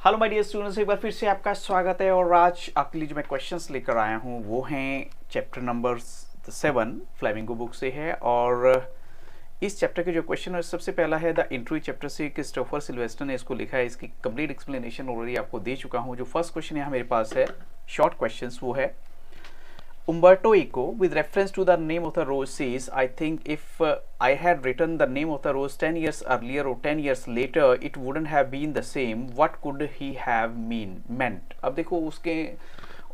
Hello my dear students, एक बार फिर से आपका स्वागत है। और आज आपके लिए जो मैं क्वेश्चंस लेकर आया हूँ वो हैं चैप्टर नंबर 7 फ्लेमिंगो बुक से है। और इस चैप्टर के जो क्वेश्चन है सबसे पहला है द इंट्रो चैप्टर से, क्रिस्टोफर सिल्वेस्टर ने इसको लिखा है। इसकी कंप्लीट एक्सप्लेनेशन ऑलरेडी आपको दे चुका हूँ। जो फर्स्ट क्वेश्चन यहाँ मेरे पास है शॉर्ट क्वेश्चन, वो है Umberto Eco, with reference to the name of the rose, says, I think if I had written the name of the rose 10 years earlier or 10 years later, it wouldn't have been the same. What could he have meant? अब देखो उसके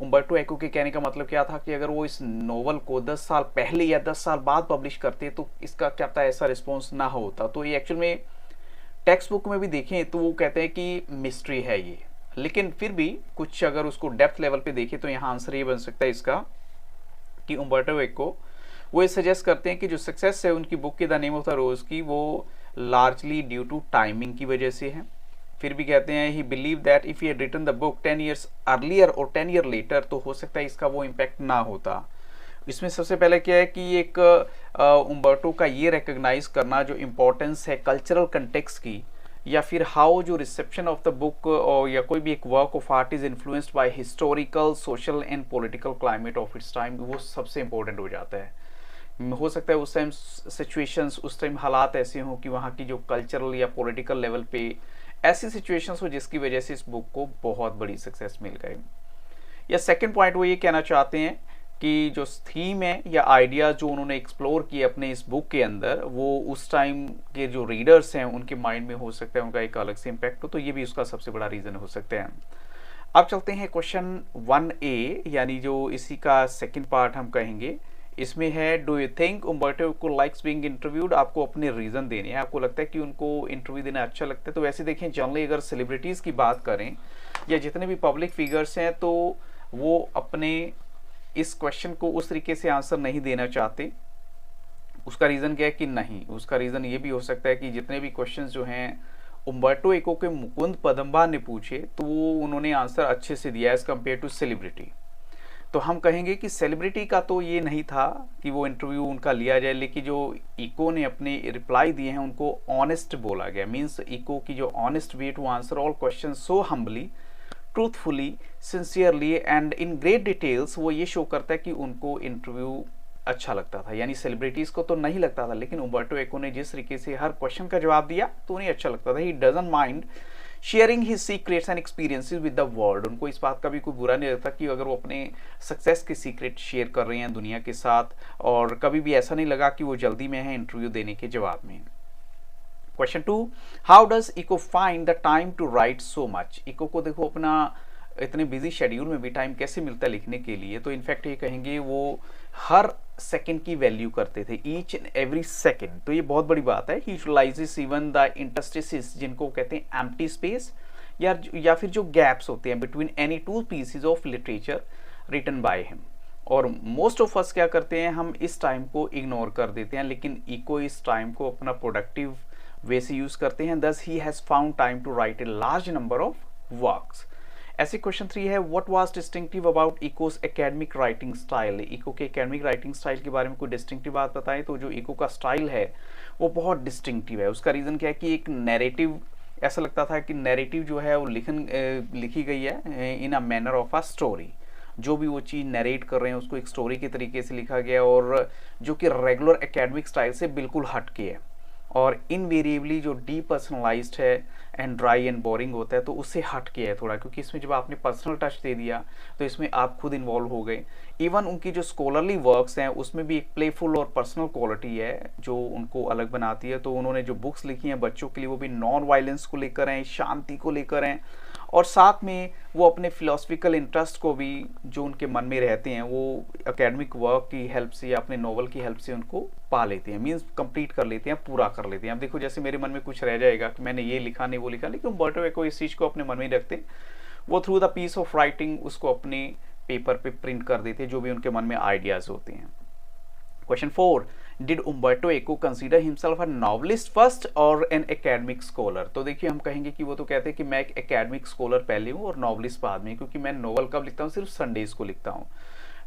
उम्बर्टो एको के कहने का मतलब क्या था कि अगर वो इस नोवेल को 10 साल पहले या 10 साल बाद पब्लिश करते तो इसका क्या था ऐसा रिस्पॉन्स ना होता। तो ये एक्चुअल में टेक्स्ट बुक में भी देखें तो वो कहते हैं कि मिस्ट्री है ये, लेकिन फिर भी कुछ अगर उसको डेप्थ लेवल पे देखें तो यहाँ आंसर ये बन सकता है इसका कि उम्बर्टो एको वो ये सजेस्ट करते हैं कि जो सक्सेस है उनकी बुक की द नेम ऑफ द रोज की वो लार्जली ड्यू टू टाइमिंग की वजह से है। फिर भी कहते हैं he believe that if he had written the book 10 years earlier और 10 year लेटर तो हो सकता है इसका वो इम्पैक्ट ना होता। इसमें सबसे पहले क्या है कि एक उम्बर्टो का ये रिकग्नाइज करना जो इम्पोर्टेंस है कल्चरल कंटेक्स्ट की, या फिर हाउ जो रिसेप्शन ऑफ द बुक या कोई भी एक work of art is influenced by historical social and political climate of its time, वो सबसे इंपॉर्टेंट हो जाता है। हो सकता है उस टाइम सिचुएशंस, उस टाइम हालात ऐसे हों कि वहाँ की जो कल्चरल या पॉलिटिकल लेवल पे ऐसी सिचुएशंस हो जिसकी वजह से इस बुक को बहुत बड़ी सक्सेस मिल गई। या सेकेंड पॉइंट वो ये कहना चाहते हैं कि जो थीम है या आइडिया जो उन्होंने एक्सप्लोर किए अपने इस बुक के अंदर वो उस टाइम के जो रीडर्स हैं उनके माइंड में हो सकता है उनका एक अलग से इम्पैक्ट हो, तो ये भी उसका सबसे बड़ा रीज़न हो सकता है। अब चलते हैं क्वेश्चन 1A, यानी जो इसी का सेकंड पार्ट हम कहेंगे। इसमें है डू यू थिंक उम्बर्टो को लाइक्स बीइंग इंटरव्यूड। आपको अपने रीज़न देने हैं, आपको लगता है कि उनको इंटरव्यू देना अच्छा लगता है। तो वैसे देखें जनरली अगर सेलिब्रिटीज़ की बात करें या जितने भी पब्लिक फिगर्स हैं तो वो अपने इस क्वेश्चन को उस तरीके से आंसर नहीं देना चाहते। उसका रीज़न क्या है कि नहीं, उसका रीज़न ये भी हो सकता है कि जितने भी क्वेश्चंस जो हैं उम्बर्टो एको के मुकुंद पदम्बा ने पूछे तो वो उन्होंने आंसर अच्छे से दिया एज कम्पेयर टू सेलिब्रिटी। तो हम कहेंगे कि सेलिब्रिटी का तो ये नहीं था कि वो इंटरव्यू उनका लिया जाए, लेकिन जो इको ने अपने रिप्लाई दिए हैं उनको ऑनेस्ट बोला गया। मीन्स इको की जो honest way to answer all question so humbly, truthfully, sincerely and in great details, वो ये शो करता है कि उनको इंटरव्यू अच्छा लगता था। यानी सेलिब्रिटीज़ को तो नहीं लगता था, लेकिन उम्बर्टो एको ने जिस तरीके से हर क्वेश्चन का जवाब दिया तो उन्हें अच्छा लगता था। He doesn't mind sharing his secrets and experiences with the world. उनको इस बात का भी कोई बुरा नहीं लगता कि अगर वो अपने सक्सेस के सीक्रेट शेयर कर रहे हैं दुनिया के साथ, और कभी भी ऐसा नहीं लगा कि वो जल्दी में है इंटरव्यू देने के जवाब में। Question 2, how does Eco find the time to write so much. Eco को देखो अपना इतने बिजी शेड्यूल में भी टाइम कैसे मिलता है लिखने के लिए। तो इनफैक्ट ये कहेंगे वो हर सेकंड की वैल्यू करते थे, ईच एंड एवरी सेकंड। तो ये बहुत बड़ी बात है। ही यूटिलाइजेस इवन द इंटरस्टिसेस, जिनको कहते हैं एम्प्टी स्पेस, या फिर जो गैप्स होते हैं between any two pieces of literature written by him. और मोस्ट ऑफ अस क्या करते हैं, हम इस टाइम को इग्नोर कर देते हैं, लेकिन इको इस टाइम को अपना प्रोडक्टिव वे से यूज करते हैं। Thus he has found time to write a large number of works. ऐसे क्वेश्चन 3 है what was distinctive about Eco's academic writing style. Eco के एकेडमिक राइटिंग स्टाइल के बारे में कोई डिस्टिंक्टिव बात बताएं तो जो इको का स्टाइल है वो बहुत डिस्टिंक्टिव है। उसका रीज़न क्या है कि एक नैरेटिव, ऐसा लगता था कि नैरेटिव जो है वो लिखी गई है in a manner of a story. जो भी वो चीज़ नरेट कर रहे हैं उसको एक स्टोरी के तरीके से लिखा गया, और जो कि रेगुलर एकेडमिक स्टाइल से बिल्कुल हटके है, और इनवेरिएबली जो डीपर्सनलाइज्ड है एंड ड्राई एंड बोरिंग होता है तो उससे हट के है थोड़ा, क्योंकि इसमें जब आपने पर्सनल टच दे दिया तो इसमें आप खुद इन्वॉल्व हो गए। इवन उनकी जो स्कॉलरली वर्क्स हैं उसमें भी एक प्लेफुल और पर्सनल क्वालिटी है जो उनको अलग बनाती है। तो उन्होंने जो बुक्स लिखी हैं बच्चों के लिए वो भी नॉन वायलेंस को लेकर हैं, शांति को लेकर हैं, और साथ में वो अपने फिलोसफिकल इंटरेस्ट को भी जो उनके मन में रहते हैं वो एकेडमिक वर्क की हेल्प से या अपने नॉवल की हेल्प से उनको पा लेते हैं, मीन्स कंप्लीट कर लेते हैं, पूरा कर लेते हैं। अब देखो जैसे मेरे मन में कुछ रह जाएगा कि मैंने ये लिखा नहीं वो लिखा, लेकिन उम्बर्टो एको इस चीज़ को अपने मन में रखते, वो through the piece of writing उसको अपने पेपर पे प्रिंट कर देते जो भी उनके मन में आइडियाज होते हैं। Question 4, did उम्बर्टो echo consider himself a novelist first और एन एकेडमिक स्कॉलर। तो देखिए हम कहेंगे कि वो तो कहते हैं कि मैं एक एकेडमिक स्कॉलर पहले हूँ और नॉवलिस्ट बाद में, क्योंकि मैं नॉवल कब लिखता हूँ, सिर्फ संडेज को लिखता हूँ।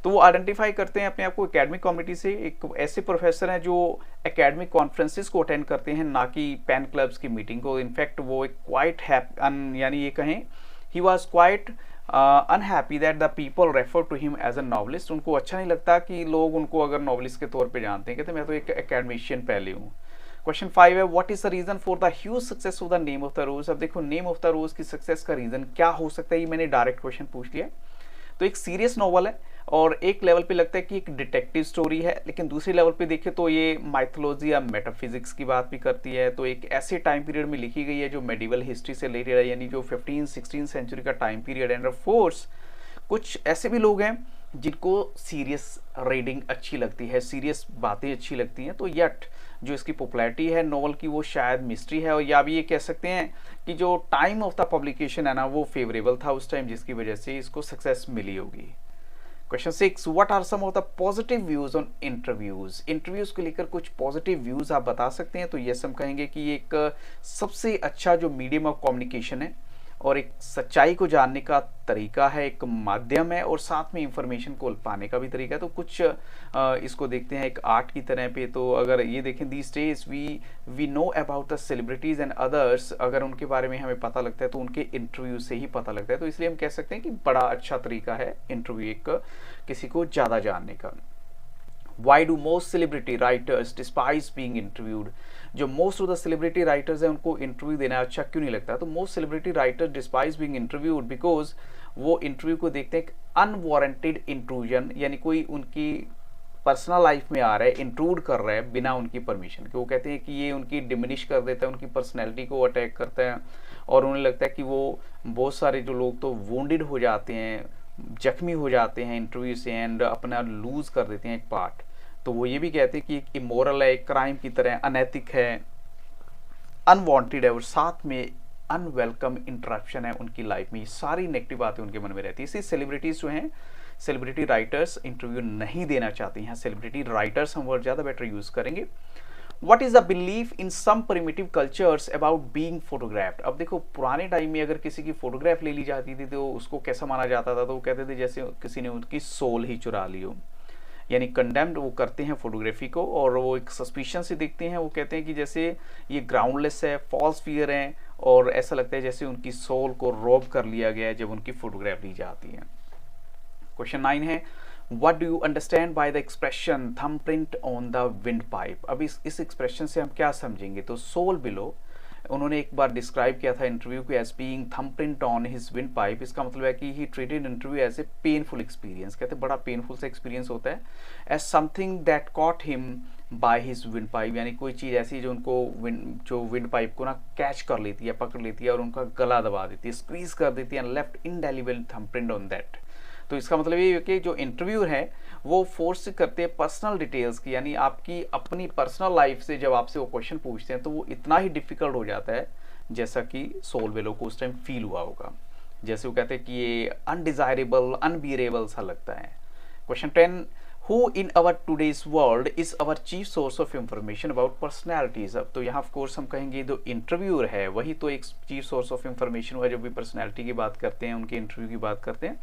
तो वो आइडेंटिफाई करते हैं अपने आप को एकेडमिक कम्युनिटी से। एक ऐसे प्रोफेसर हैं जो एकेडमिक कॉन्फ्रेंसेस को अटेंड करते हैं, ना कि पेन क्लब्स की मीटिंग को। इनफैक्ट वो एक क्वाइट यानी ये कहें he was quite unhappy that the people refer to him as a novelist. उनको अच्छा नहीं लगता कि लोग उनको अगर नॉवलिस्ट के तौर पे जानते हैं, कहते मैं तो एक एकेडमिशियन पहले हूँ। क्वेश्चन 5 है what is the reason for the huge success of the name of the rose. अब देखो नेम ऑफ द रोज की सक्सेस का रीजन क्या हो सकता है, ये मैंने डायरेक्ट क्वेश्चन पूछ लिया। तो एक सीरियस नॉवल है और एक लेवल पे लगता है कि एक डिटेक्टिव स्टोरी है, लेकिन दूसरी लेवल पे देखें तो ये माइथोलॉजी या मेटाफिजिक्स की बात भी करती है। तो एक ऐसे टाइम पीरियड में लिखी गई है जो मेडिवल हिस्ट्री से रिलेटेड है, यानी जो 15-16 सेंचुरी का टाइम पीरियड है। एंड ऑफ कोर्स कुछ ऐसे भी लोग हैं जिनको सीरियस रीडिंग अच्छी लगती है, सीरियस बातें अच्छी लगती हैं, तो यट जो इसकी पॉपुलैरिटी है नॉवल की वो शायद मिस्ट्री है, और या भी ये कह सकते हैं कि जो टाइम ऑफ द पब्लिकेशन है ना वो फेवरेबल था उस टाइम, जिसकी वजह से इसको सक्सेस मिली होगी। Question 6 what are some of the positive views on interviews. Interviews को लेकर कुछ पॉजिटिव व्यूज आप बता सकते हैं। तो यस हम कहेंगे कि ये एक सबसे अच्छा जो मीडियम ऑफ कम्युनिकेशन है और एक सच्चाई को जानने का तरीका है, एक माध्यम है, और साथ में इंफॉर्मेशन को पाने का भी तरीका है। तो कुछ इसको देखते हैं एक आर्ट की तरह पे। तो अगर ये देखें these days we know about the celebrities and others, अगर उनके बारे में हमें पता लगता है तो उनके इंटरव्यू से ही पता लगता है। तो इसलिए हम कह सकते हैं कि बड़ा अच्छा तरीका है इंटरव्यू एक किसी को ज़्यादा जानने का। Why do most celebrity writers despise being interviewed? जो most of the celebrity writers हैं उनको इंटरव्यू देना अच्छा क्यों नहीं लगता? तो most celebrity writers despise being interviewed because वो इंटरव्यू को देखते हैं अनवारंटेड इंट्रूजन, यानी कोई उनकी पर्सनल लाइफ में आ रहा है, इंट्रूड कर रहा है बिना उनकी परमिशन के। वो कहते हैं कि ये उनकी डिमिनिश कर देता है, उनकी पर्सनैलिटी को अटैक करता है, और उन्हें लगता है कि वो बहुत सारे जो लोग तो वोंडेड हो जाते हैं, जख्मी हो जाते हैं इंटरव्यू से, एंड अपना लूज कर देते हैं एक पार्ट। तो वो ये भी कहते हैं कि एक इमोरल है, एक क्राइम की तरह अनैतिक है, अनवांटेड है, और साथ में अनवेलकम इंटरप्शन है उनकी लाइफ में। ये सारी नेगेटिव बातें उनके मन में रहती है। इसलिए सेलिब्रिटीज जो हैं, सेलिब्रिटी राइटर्स इंटरव्यू नहीं देना चाहती हैं। सेलिब्रिटी राइटर्स हम वर्ड ज़्यादा बेटर यूज़ करेंगे। What is the belief in some primitive cultures about being photographed? अब देखो पुराने टाइम में अगर किसी की फोटोग्राफ ले ली जाती थी तो उसको कैसा माना जाता था? तो वो कहते थे जैसे किसी ने उनकी सोल ही चुरा ली हो, यानी कंडेम्ड वो करते हैं फोटोग्राफी को, और वो एक सस्पिशन से देखते हैं। वो कहते हैं कि जैसे ये ग्राउंडलेस है, फॉल्स फियर है, और ऐसा लगता है जैसे उनकी सोल को रॉब कर लिया गया है जब उनकी फोटोग्राफ ली जाती है। क्वेश्चन 9 है What do you understand by the expression thumbprint on the windpipe? अब इस एक्सप्रेशन से हम क्या समझेंगे? तो सोल बिलो उन्होंने एक बार डिस्क्राइब किया था इंटरव्यू को as being thumbprint on his windpipe. इसका मतलब है कि he treated interview as a painful experience. कहते हैं बड़ा पेनफुल सा एक्सपीरियंस होता है, as something that caught him by his windpipe, यानी कोई चीज़ ऐसी जो उनको विंड पाइप को ना कैच कर लेती है, पकड़ लेती है, और उनका गला दबा देती है, स्क्वीज कर देती है, and left indelible thumbprint on that. तो इसका मतलब ये है कि जो इंटरव्यू है वो फोर्स करते हैं पर्सनल डिटेल्स की, यानी आपकी अपनी पर्सनल लाइफ से जब आपसे वो क्वेश्चन पूछते हैं तो वो इतना ही डिफिकल्ट हो जाता है जैसा कि सोल वेलो को उस टाइम फील हुआ होगा। जैसे वो कहते हैं कि ये अनडिजायरेबल, अनबियरेबल सा लगता है। Question 10 who in our today's world is our chief source of information about personalities. अब तो यहाँ ऑफकोर्स हम कहेंगे जो इंटरव्यूअर है वही तो एक चीफ सोर्स ऑफ इंफॉर्मेशन हुआ, जब भी पर्सनैलिटी की बात करते हैं, उनके इंटरव्यू की बात करते हैं।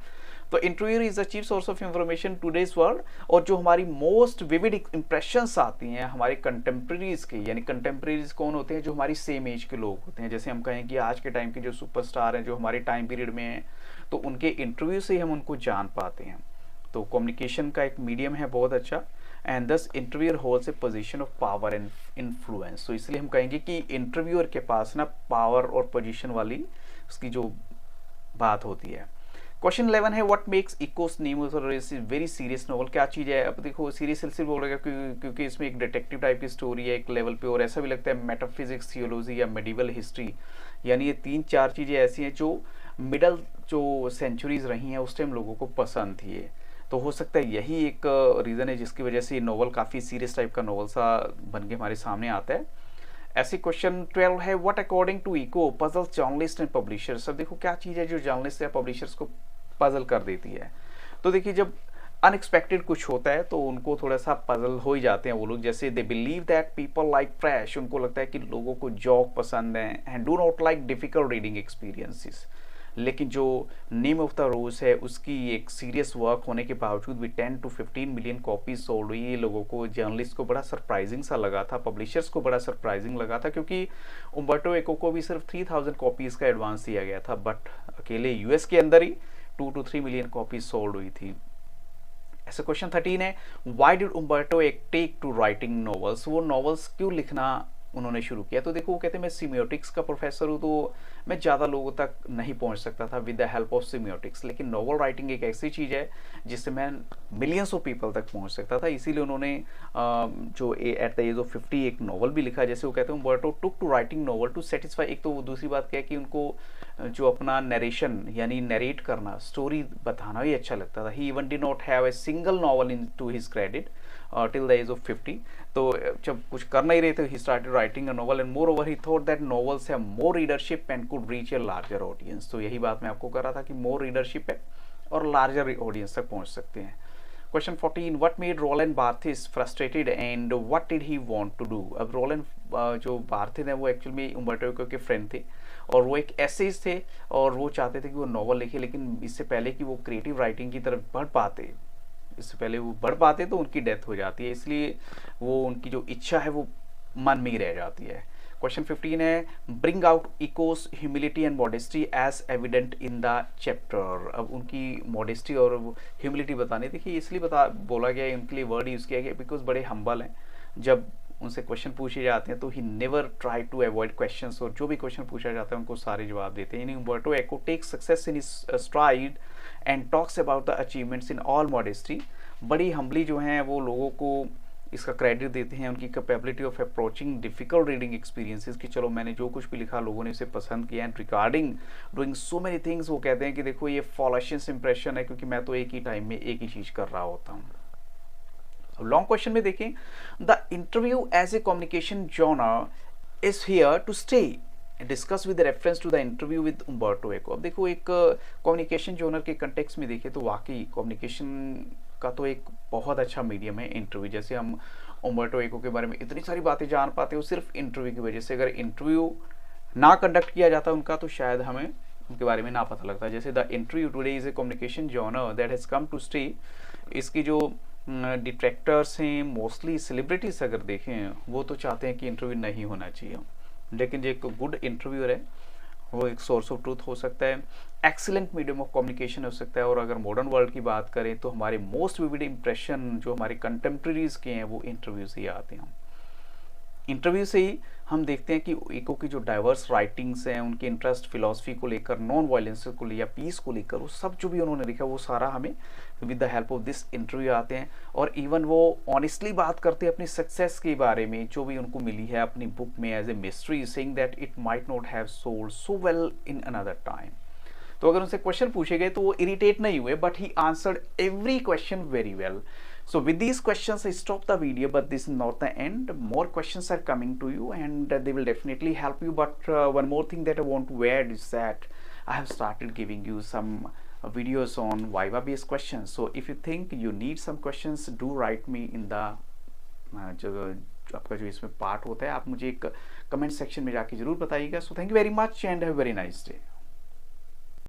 तो interviewer is the chief source of information today's world, और जो हमारी मोस्ट विविड इंप्रेशंस आती हैं हमारे कंटेम्प्रेरीज के, यानी कंटेम्प्रेरीज कौन होते हैं? जो हमारी सेम एज के लोग होते हैं। जैसे हम कहें कि आज के टाइम के जो सुपरस्टार हैं जो हमारे टाइम पीरियड में हैं, तो उनके इंटरव्यू से ही हम उनको जान पाते हैं। तो कम्युनिकेशन का एक मीडियम है बहुत अच्छा, एंड दस interviewer holds A position of power and influence. तो इसलिए हम कहेंगे कि इंटरव्यूअर के पास ना पावर और पोजीशन वाली उसकी जो बात होती है। क्वेश्चन 11 है what makes Eeco name very serious novel. क्या चीज़ है? अब देखो सीरियस इसलिए बोल रहा क्योंकि इसमें एक डिटेक्टिव टाइप की स्टोरी है एक लेवल पे, और ऐसा भी लगता है मेटाफिजिक्स, थियोलॉजी या मेडिवल हिस्ट्री, यानी ये 3-4 चीज़ें ऐसी हैं जो मिडल जो सेंचुरीज रही हैं उस टाइम लोगों को पसंद थी। तो हो सकता है यही एक रीज़न है जिसकी वजह से ये नॉवल काफ़ी सीरियस टाइप का नॉवल सा बन के हमारे सामने आता है। ऐसे क्वेश्चन 12 है what according to Eco puzzles journalist and publishers. अब देखो क्या चीज़ है जो जर्नलिस्ट या पब्लिशर्स को पजल कर देती है? तो देखिए जब अनएक्सपेक्टेड कुछ होता है तो उनको थोड़ा सा पजल हो ही जाते हैं वो लोग। जैसे they believe that people like fresh, उनको लगता है कि लोगों को जॉक पसंद है, and do not like difficult reading experiences. लेकिन जो नेम ऑफ द रोज है उसकी एक सीरियस वर्क होने के बावजूद भी 10 to 15 मिलियन कॉपीज सोल्ड हुई। ये लोगों को, जर्नलिस्ट को बड़ा सरप्राइजिंग सा लगा था, पब्लिशर्स को बड़ा सरप्राइजिंग लगा था, क्योंकि उम्बर्टो एको को भी सिर्फ 3000 कॉपीज़ का एडवांस दिया गया था, बट अकेले यूएस के अंदर ही 2 to 3 मिलियन कॉपीज सोल्ड हुई थी। ऐसे क्वेश्चन 13 है, वाई डिड उम्बर्टो एक टेक टू राइटिंग नॉवेल्स, वो नॉवेल्स क्यों लिखना उन्होंने शुरू किया। तो देखो, वो कहते हैं मैं सीमियोटिक्स का प्रोफेसर हूँ, तो मैं ज़्यादा लोगों तक नहीं पहुँच सकता था विद द हेल्प ऑफ सीमियोटिक्स, लेकिन नॉवल राइटिंग एक ऐसी चीज़ है जिससे मैं मिलियंस ऑफ पीपल तक पहुँच सकता था। इसीलिए उन्होंने जो एट द एज ऑफ 50 एक नॉवल भी लिखा। जैसे वो कहते हैं Umberto took to writing novel to satisfy, एक तो दूसरी बात क्या है कि उनको जो अपना नरेशन यानी नरेट करना, स्टोरी बताना भी अच्छा लगता था। He even did not have a single novel in to his credit till the age of 50। तो जब कुछ कर नहीं रहे थे, he started writing a novel and moreover he thought that novels have more readership and could reach a larger audience. तो यही बात मैं आपको कर रहा था कि मोर रीडरशिप है और लार्जर ऑडियंस तक पहुंच सकते हैं। Question 14, what made Roland Barthes frustrated and what did he want to do. अब रोलैंड जो बार्थेस है वो एक्चुअली में उम्बर्टो एको के फ्रेंड थे और वो एक एसेज थे और वो चाहते थे कि वो नॉवल लिखे, लेकिन इससे पहले कि वो क्रिएटिव राइटिंग की तरफ बढ़ पाते तो उनकी डेथ हो जाती है, इसलिए वो उनकी जो इच्छा है वो मन में ही रह जाती है। क्वेश्चन 15 है, bring out Eco's humility and modesty as evident in the chapter. अब उनकी मॉडेस्टी और ह्यूमिलिटी बतानी, देखिए इसलिए बोला गया है, उनके लिए वर्ड यूज़ किया गया बिकॉज बड़े हम्बल हैं। जब उनसे क्वेश्चन पूछे जाते हैं तो he never try to avoid questions, और जो भी क्वेश्चन पूछा जाता है उनको सारे जवाब देते हैं। यानी Umberto Eco takes success in his stride and talks about the achievements in all modesty. बड़ी हम्बली जो हैं वो लोगों को इसका क्रेडिट देते हैं, उनकी capability of approaching difficult reading experiences, कि चलो मैंने जो कुछ भी लिखा लोगों ने इसे पसंद किया। And regarding doing so many things, वो कहते हैं कि देखो ये फॉलोशियस इंप्रेशन है, क्योंकि मैं तो एक ही टाइम में एक ही चीज़ कर रहा होता हूँ। लॉन्ग क्वेश्चन में देखें, the interview as a communication genre is here to stay, discuss with reference to the interview with Umberto Eco. अब देखो, एक कम्युनिकेशन जॉनर के कंटेक्स्ट में देखें तो वाकई कम्युनिकेशन का तो एक बहुत अच्छा मीडियम है इंटरव्यू। जैसे हम उम्बर्टो एको के बारे में इतनी सारी बातें जान पाते हो सिर्फ इंटरव्यू की वजह से। अगर इंटरव्यू ना कंडक्ट किया जाता उनका तो शायद हमें उनके बारे में ना पता लगता। जैसे the interview today is a communication genre that has come to stay, इसकी जो डिट्रैक्टर्स हैं मोस्टली सेलिब्रिटीज अगर देखें वो तो चाहते हैं कि इंटरव्यू नहीं होना चाहिए, लेकिन जो एक गुड इंटरव्यूअर है वो एक सोर्स ऑफ ट्रूथ हो सकता है, एक्सीलेंट मीडियम ऑफ कम्युनिकेशन हो सकता है। और अगर मॉडर्न वर्ल्ड की बात करें तो हमारे मोस्ट विविड इंप्रेशन जो हमारे कंटेम्प्रेरीज के हैं वो इंटरव्यू से ही आते हैं। इंटरव्यू से ही हम देखते हैं कि एको की जो डाइवर्स राइटिंग्स हैं, उनके इंटरेस्ट फिलॉसफी को लेकर, नॉन वायलेंस को लेकर या पीस को लेकर, वो सब जो भी उन्होंने लिखा वो सारा हमें with the help of this interview आते हैं। और इवन वो ऑनेस्टली बात करते हैं अपनी सक्सेस के बारे में जो भी उनको मिली है अपनी बुक में as a mystery, saying that it might not have sold so well in another time. तो अगर उनसे क्वेश्चन पूछे गए तो वो इरिटेट नहीं हुए, but he answered every question very well. So with these questions I stop the video, but this is not the end. More questions are coming to you and they will definitely help you. But one more thing that I want to add is that I have started giving you some videos on Viva based questions. So if you think you need some questions, do write me in the जो आपका जो इसमें part होता है, आप मुझे एक comment section में जाके जरूर बताइएगा। So thank you very much and have a very nice day.